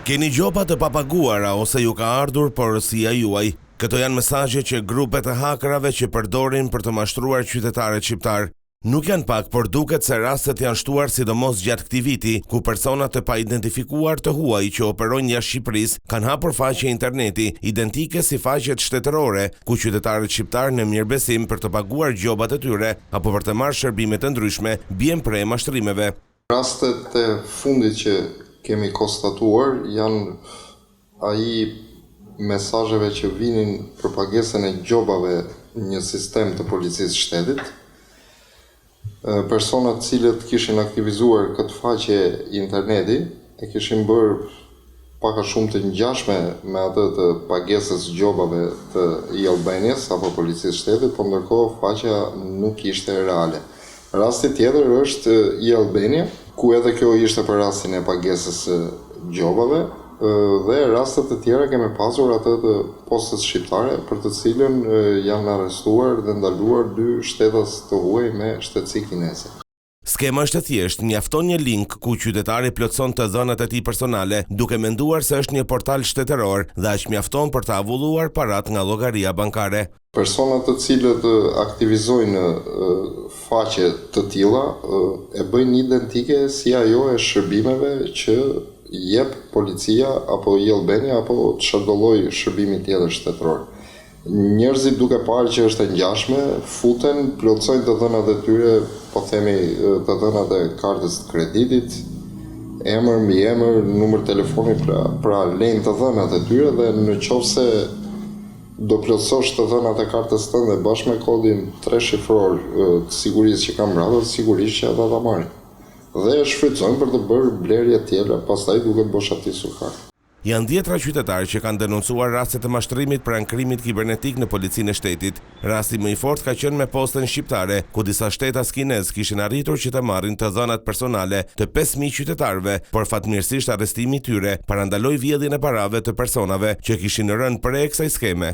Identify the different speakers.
Speaker 1: Keni gjoba të papaguara ose ju ka ardhur porosia juaj. Këto janë mesazhe që grupet e hakerave që përdorin për të mashtruar qytetarët shqiptar. Nuk janë pak, por duket se rastet janë shtuar sidomos gjatë këtij viti, ku persona të paidentifikuar të huaj që operojnë jashtë Shqipërisë kanë hapur faqe interneti identike si faqet shtetërore, ku qytetarët shqiptar në mirëbesim për të paguar gjobat e tyre apo për të marrë shërbime të ndryshme bien prej mashtrimeve.
Speaker 2: Rastet e fundit që kemi konstatuar janë ai mesazheve që vinin për pagesën e gjobave një sistem të policisë shtetit. Personat cilët kishin aktivizuar këtë faqe interneti e kishin bërë pak a shumë të ngjashme me atë të pagesës gjobave të e-Albanias apo policisë shtetit, por ndërkohë faqja nuk ishte reale. Rasti tjetër është e-Albania, ku edhe kjo ishte për rastin e pagesës gjobave, dhe rastet të tjera kemi pasur atë të postës shqiptare për të cilën janë arrestuar dhe ndaluar 2 shtetas të huaj me shtetësi kineze.
Speaker 1: Skema është e thjeshtë, mjafton një link ku qytetari plotson të dhënat e tij personale, duke menduar se është një portal shtetëror dhe aq mjafton për të avulluar parat nga llogaria bankare.
Speaker 2: Personat të cilët aktivizojnë faqe të tilla e bëjnë identike si ajo e shërbimeve që jep policia apo e-Albania apo çdo lloj shërbimi tjetër shtetëror. Njerëzit duke parë që është e ngjashme, futen, plotësojnë të dhënat e tyre, po themi të dhënat e kartës të kreditit, emër mbi emër, numër telefoni, pra lejnë të dhënat e tyre dhe në qoftë se do plotësosh të dhënat e kartës tënde bashkë me kodin 3 shifror të sigurisë që ka mbrapa, sigurisht që ata ta marrin. Dhe e shfrytëzojnë për të bërë blerje tjera, pastaj duke boshatisur kartën.
Speaker 1: Janë 10 qytetarë që kanë denoncuar raste të mashtrimit pranë krimit kibernetik në policinë e shtetit. Rasti më i fortë ka qenë me postën shqiptare, ku disa shtetas kinez kishin arritur që të marrin të dhënat personale të 5.000 qytetarëve, por fatmirësisht arrestimi i tyre parandaloi vjedhjen e parave të personave që kishin rënë prej kësaj skeme.